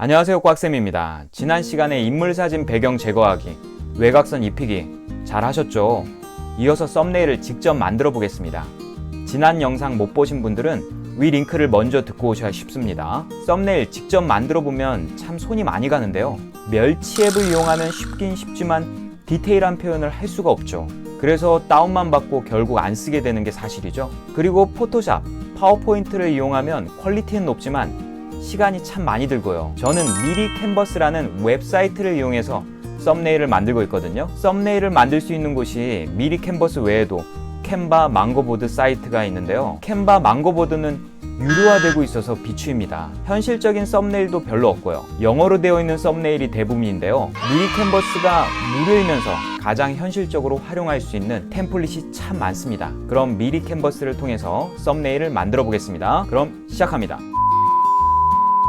안녕하세요, 꽉쌤입니다. 지난 시간에 인물사진 배경 제거하기, 외곽선 입히기 잘 하셨죠? 이어서 썸네일을 직접 만들어 보겠습니다. 지난 영상 못 보신 분들은 위 링크를 먼저 듣고 오셔야 쉽습니다. 썸네일 직접 만들어 보면 참 손이 많이 가는데요. 멸치 앱을 이용하면 쉽긴 쉽지만 디테일한 표현을 할 수가 없죠. 그래서 다운만 받고 결국 안 쓰게 되는 게 사실이죠. 그리고 포토샵, 파워포인트를 이용하면 퀄리티는 높지만 시간이 참 많이 들고요. 저는 미리 캔버스라는 웹사이트를 이용해서 썸네일을 만들고 있거든요. 썸네일을 만들 수 있는 곳이 미리 캔버스 외에도 캔바, 망고보드 사이트가 있는데요. 캔바, 망고보드는 유료화되고 있어서 비추입니다. 현실적인 썸네일도 별로 없고요. 영어로 되어 있는 썸네일이 대부분인데요. 미리 캔버스가 무료이면서 가장 현실적으로 활용할 수 있는 템플릿이 참 많습니다. 그럼 미리 캔버스를 통해서 썸네일을 만들어 보겠습니다. 그럼 시작합니다.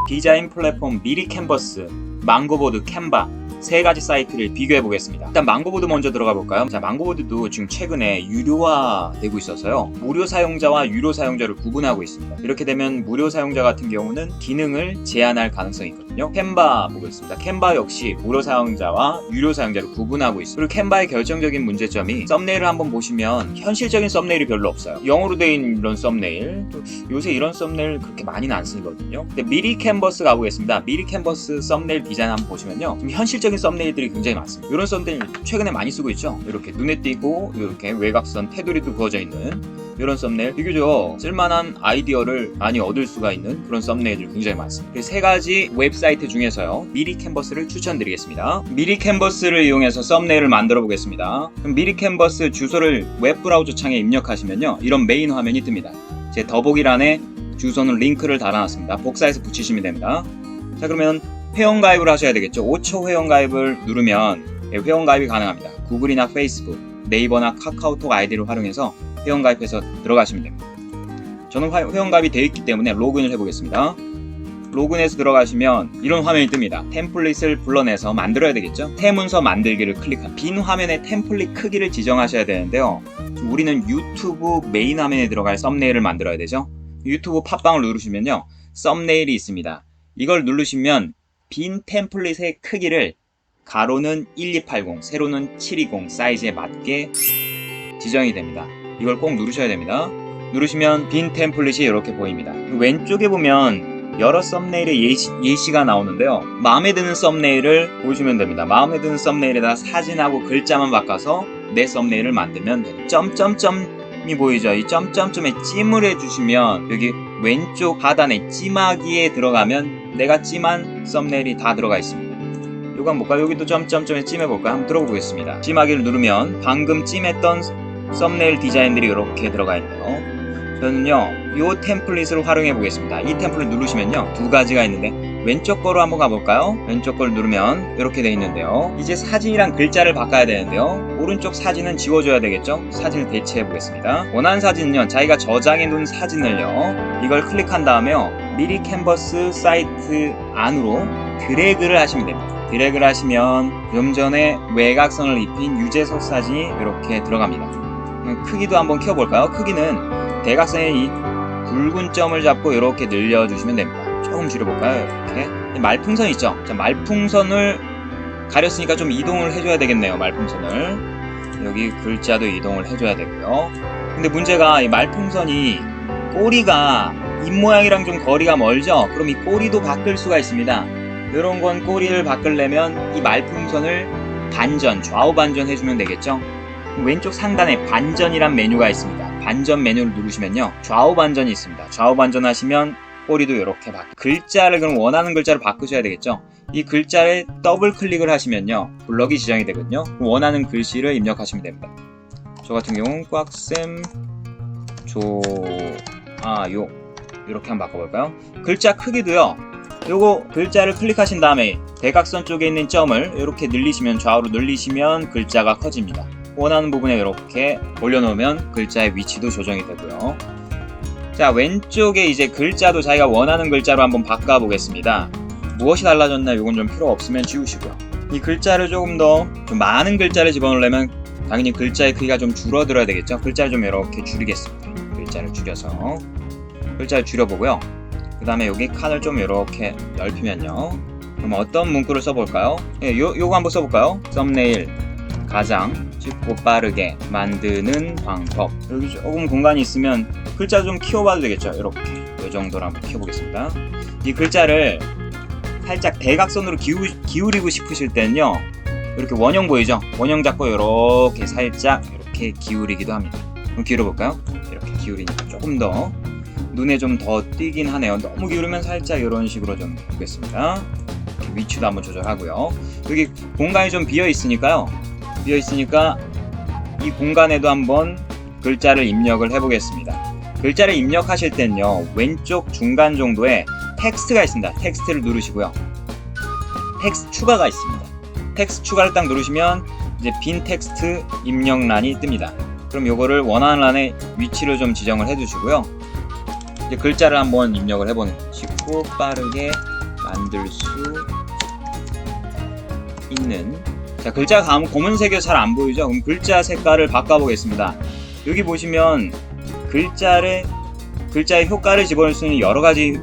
디자인 플랫폼 미리 캔버스, 망고보드, 캔바 세 가지 사이트를 비교해 보겠습니다. 일단 망고보드 먼저 들어가 볼까요? 자, 망고보드도 지금 최근에 유료화 되고 있어서요. 무료 사용자와 유료 사용자를 구분하고 있습니다. 이렇게 되면 무료 사용자 같은 경우는 기능을 제한할 가능성이 있거든요. 캔바 보겠습니다. 캔바 역시 무료 사용자와 유료 사용자를 구분하고 있습니다. 그리고 캔바의 결정적인 문제점이 썸네일을 한번 보시면 현실적인 썸네일이 별로 없어요. 영어로 되어 있는 이런 썸네일, 또 요새 이런 썸네일 그렇게 많이는 안 쓰거든요. 근데 미리 캔버스 가보겠습니다. 미리 캔버스 썸네일 디자인 한번 보시면요, 좀 현실적인 썸네일들이 굉장히 많습니다. 이런 썸네일 최근에 많이 쓰고 있죠. 이렇게 눈에 띄고 이렇게 외곽선 테두리도 그어져 있는 이런 썸네일, 비교적 쓸만한 아이디어를 많이 얻을 수가 있는 그런 썸네일들이 굉장히 많습니다. 세 가지 웹사이트 중에서요, 미리 캔버스를 추천드리겠습니다. 미리 캔버스를 이용해서 썸네일을 만들어 보겠습니다. 그럼 미리 캔버스 주소를 웹브라우저 창에 입력하시면요, 이런 메인 화면이 뜹니다. 제 더보기란에 주소는 링크를 달아놨습니다. 복사해서 붙이시면 됩니다. 자, 그러면 회원가입을 하셔야 되겠죠. 5초 회원가입을 누르면 회원가입이 가능합니다. 구글이나 페이스북, 네이버나 카카오톡 아이디를 활용해서 회원가입해서 들어가시면 됩니다. 저는 회원가입이 되어 있기 때문에 로그인을 해보겠습니다. 로그인해서 들어가시면 이런 화면이 뜹니다. 템플릿을 불러내서 만들어야 되겠죠. 새 문서 만들기를 클릭하면 빈 화면에 템플릿 크기를 지정하셔야 되는데요. 우리는 유튜브 메인 화면에 들어갈 썸네일을 만들어야 되죠. 유튜브 팟빵을 누르시면요, 썸네일이 있습니다. 이걸 누르시면 빈 템플릿의 크기를 가로는 1280, 세로는 720 사이즈에 맞게 지정이 됩니다. 이걸 꼭 누르셔야 됩니다. 누르시면 빈 템플릿이 이렇게 보입니다. 왼쪽에 보면 여러 썸네일의 예시가 나오는데요. 마음에 드는 썸네일을 보시면 됩니다. 마음에 드는 썸네일에다 사진하고 글자만 바꿔서 내 썸네일을 만들면 됩니다. 점점점이 보이죠? 이 점점점에 찜을 해주시면 여기 왼쪽 하단에 찜하기에 들어가면 내가 찜한 썸네일이 다 들어가 있습니다. 요거 한번 볼까요? 여기도 점점점에 찜해볼까요? 한번 들어가 보겠습니다. 찜하기를 누르면 방금 찜했던 썸네일 디자인들이 이렇게 들어가 있네요. 저는요, 이 템플릿을 활용해 보겠습니다. 이 템플릿 누르시면요, 두 가지가 있는데 왼쪽 거로 한번 가볼까요? 왼쪽 걸 누르면 이렇게 돼 있는데요. 이제 사진이랑 글자를 바꿔야 되는데요, 오른쪽 사진은 지워줘야 되겠죠? 사진을 대체해 보겠습니다. 원하는 사진은요, 자기가 저장해 놓은 사진을요, 이걸 클릭한 다음에요, 미리 캔버스 사이트 안으로 드래그를 하시면 됩니다. 드래그를 하시면 좀 전에 외곽선을 입힌 유재석 사진이 이렇게 들어갑니다. 크기도 한번 키워볼까요? 크기는 대각선의 이 굵은 점을 잡고 이렇게 늘려주시면 됩니다. 조금 줄여볼까요? 이렇게 말풍선 있죠? 자, 말풍선을 가렸으니까 좀 이동을 해줘야 되겠네요. 말풍선을 여기 글자도 이동을 해줘야 되고요. 근데 문제가 이 말풍선이 꼬리가 입모양이랑 좀 거리가 멀죠? 그럼 이 꼬리도 바꿀 수가 있습니다. 이런 건 꼬리를 바꾸려면 이 말풍선을 반전, 좌우 반전 해주면 되겠죠? 왼쪽 상단에 반전이란 메뉴가 있습니다. 반전 메뉴를 누르시면요, 좌우 반전이 있습니다. 좌우 반전 하시면 꼬리도 이렇게 글자를 그럼 원하는 글자를 바꾸셔야 되겠죠. 이 글자를 더블 클릭을 하시면요, 블럭이 지정이 되거든요. 원하는 글씨를 입력하시면 됩니다. 저 같은 경우는 꽉쌤 조아요 이렇게 한번 바꿔볼까요? 글자 크기도요, 요거 글자를 클릭하신 다음에 대각선 쪽에 있는 점을 이렇게 늘리시면, 좌우로 늘리시면 글자가 커집니다. 원하는 부분에 이렇게 올려놓으면 글자의 위치도 조정이 되고요. 자, 왼쪽에 이제 글자도 자기가 원하는 글자로 한번 바꿔보겠습니다. 무엇이 달라졌나요? 이건 좀 필요 없으면 지우시고요. 이 글자를 조금 더 좀 많은 글자를 집어넣으려면 당연히 글자의 크기가 좀 줄어들어야 되겠죠. 글자를 좀 이렇게 줄이겠습니다. 글자를 줄여서 글자를 줄여보고요. 그 다음에 여기 칸을 좀 이렇게 넓히면요, 그럼 어떤 문구를 써볼까요? 예, 요거 한번 써볼까요? 썸네일 가장 쉽고 빠르게 만드는 방법. 여기 조금 공간이 있으면 글자 좀 키워봐도 되겠죠? 이렇게 이 정도로 한번 키워보겠습니다. 이 글자를 살짝 대각선으로 기울이고 싶으실 때는요, 이렇게 원형 보이죠? 원형 잡고 이렇게 살짝 이렇게 기울이기도 합니다. 그럼 기울여볼까요? 이렇게 기울이니까 조금 더 눈에 좀 더 띄긴 하네요. 너무 기울이면 살짝 이런 식으로 좀 보겠습니다. 위치도 한번 조절하고요. 여기 공간이 좀 비어 있으니까요. 이 공간에도 한번 글자를 입력을 해보겠습니다. 글자를 입력하실 때는요, 왼쪽 중간 정도에 텍스트가 있습니다. 텍스트를 누르시고요. 텍스트 추가가 있습니다. 텍스트 추가를 딱 누르시면 이제 빈 텍스트 입력란이 뜹니다. 그럼 요거를 원하는 란에 위치를 좀 지정을 해주시고요. 이제 글자를 한번 입력을 해보는, 쉽고 빠르게 만들 수 있는. 자, 글자가 검은색이 잘 안 보이죠? 그럼 글자 색깔을 바꿔보겠습니다. 여기 보시면 글자의 효과를 집어넣을 수 있는 여러 가지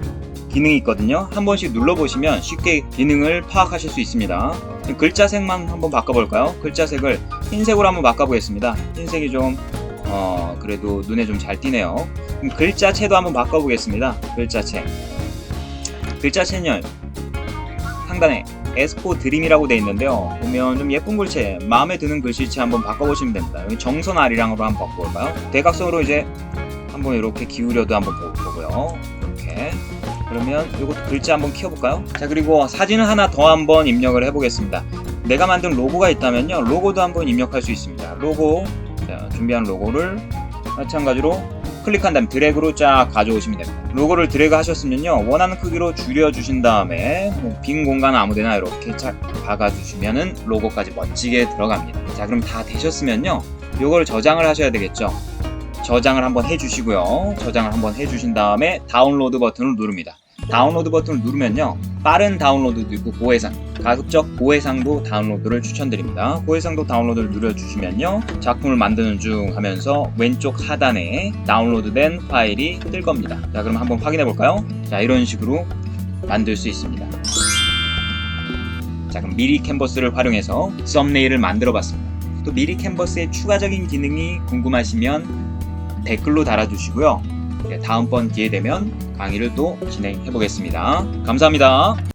기능이 있거든요. 한 번씩 눌러보시면 쉽게 기능을 파악하실 수 있습니다. 글자 색만 한번 바꿔볼까요? 글자 색을 흰색으로 한번 바꿔보겠습니다. 흰색이 좀 그래도 눈에 좀 잘 띄네요. 그럼 글자체도 한번 바꿔보겠습니다. 글자체는요, 상단에 에스포 드림이라고 되어 있는데요. 보면 좀 예쁜 글체, 마음에 드는 글씨체 한번 바꿔보시면 됩니다. 여기 정선 아리랑으로 한번 바꿔볼까요? 대각선으로 이제 한번 이렇게 기울여도 한번 보고요. 이렇게. 그러면 이것도 글자 한번 키워볼까요? 자, 그리고 사진을 하나 더 한번 입력을 해보겠습니다. 내가 만든 로고가 있다면요, 로고도 한번 입력할 수 있습니다. 로고, 자, 준비한 로고를 마찬가지로 클릭한 다음에 드래그로 쫙 가져오시면 됩니다. 로고를 드래그 하셨으면요, 원하는 크기로 줄여주신 다음에 빈 공간 아무데나 이렇게 쫙 박아주시면은 로고까지 멋지게 들어갑니다. 자, 그럼 다 되셨으면요, 요거를 저장을 하셔야 되겠죠. 저장을 한번 해주시고요. 저장을 한번 해주신 다음에 다운로드 버튼을 누릅니다. 다운로드 버튼을 누르면요, 빠른 다운로드도 있고 고해상, 가급적 고해상도 다운로드를 추천드립니다. 고해상도 다운로드를 누려주시면요, 작품을 만드는 중 하면서 왼쪽 하단에 다운로드된 파일이 뜰 겁니다. 자, 그럼 한번 확인해 볼까요? 자, 이런 식으로 만들 수 있습니다. 자, 그럼 미리 캔버스를 활용해서 썸네일을 만들어 봤습니다. 또 미리 캔버스의 추가적인 기능이 궁금하시면 댓글로 달아주시고요. 다음번 기회 되면 강의를 또 진행해 보겠습니다. 감사합니다.